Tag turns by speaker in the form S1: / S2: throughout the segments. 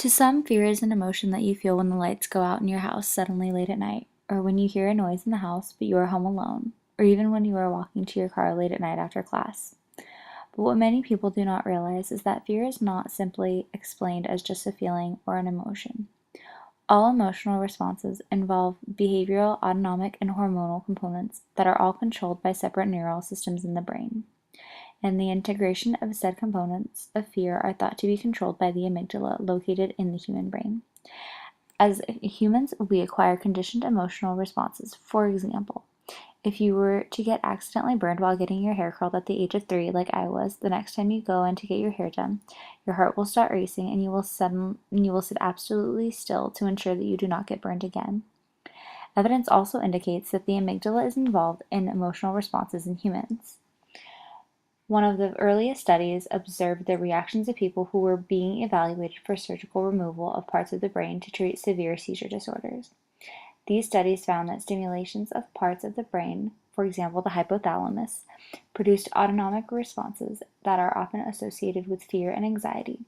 S1: To some, fear is an emotion that you feel when the lights go out in your house suddenly late at night, or when you hear a noise in the house but you are home alone, or even when you are walking to your car late at night after class. But what many people do not realize is that fear is not simply explained as just a feeling or an emotion. All emotional responses involve behavioral, autonomic, and hormonal components that are all controlled by separate neural systems in the brain. And the integration of said components of fear are thought to be controlled by the amygdala located in the human brain. As humans, we acquire conditioned emotional responses. For example, if you were to get accidentally burned while getting your hair curled at the age of 3, like I was, the next time you go in to get your hair done, your heart will start racing and you will sit absolutely still to ensure that you do not get burned again. Evidence also indicates that the amygdala is involved in emotional responses in humans. One of the earliest studies observed the reactions of people who were being evaluated for surgical removal of parts of the brain to treat severe seizure disorders. These studies found that stimulations of parts of the brain, for example the hypothalamus, produced autonomic responses that are often associated with fear and anxiety,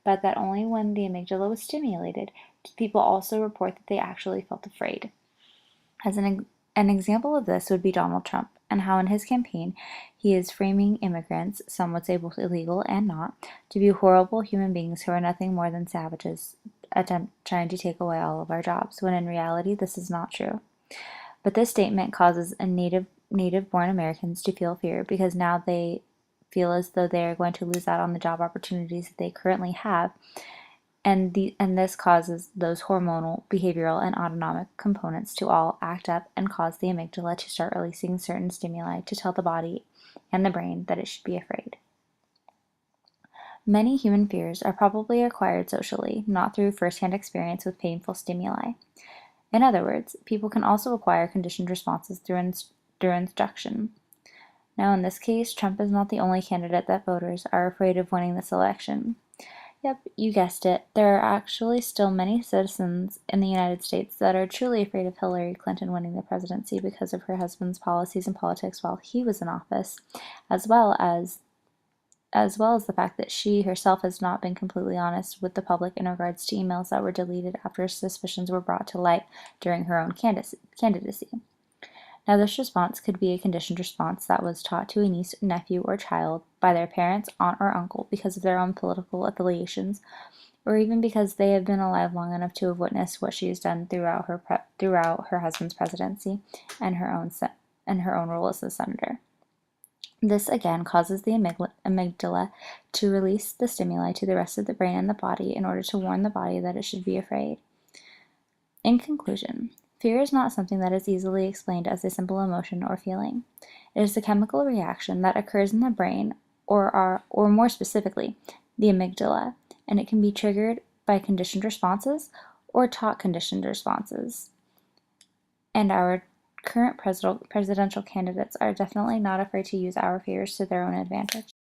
S1: but that only when the amygdala was stimulated did people also report that they actually felt afraid. As an example of this would be Donald Trump, and how in his campaign he is framing immigrants, some would say both illegal and not, to be horrible human beings who are nothing more than savages trying to take away all of our jobs, when in reality this is not true. But this statement causes native-born Americans to feel fear because now they feel as though they are going to lose out on the job opportunities that they currently have, and this causes those hormonal, behavioral, and autonomic components to all act up and cause the amygdala to start releasing certain stimuli to tell the body and the brain that it should be afraid. Many human fears are probably acquired socially, not through first-hand experience with painful stimuli. In other words, people can also acquire conditioned responses through instruction. Now, in this case, Trump is not the only candidate that voters are afraid of winning this election. Yep, you guessed it. There are actually still many citizens in the United States that are truly afraid of Hillary Clinton winning the presidency because of her husband's policies and politics while he was in office, as well as the fact that she herself has not been completely honest with the public in regards to emails that were deleted after suspicions were brought to light during her own candidacy. Now, this response could be a conditioned response that was taught to a niece, nephew, or child by their parents, aunt, or uncle because of their own political affiliations, or even because they have been alive long enough to have witnessed what she has done throughout her husband's presidency and her own role as a senator. This again causes the amygdala to release the stimuli to the rest of the brain and the body in order to warn the body that it should be afraid. In conclusion, fear is not something that is easily explained as a simple emotion or feeling. It is a chemical reaction that occurs in the brain, or more specifically, the amygdala, and it can be triggered by conditioned responses or taught conditioned responses. And our current presidential candidates are definitely not afraid to use our fears to their own advantage.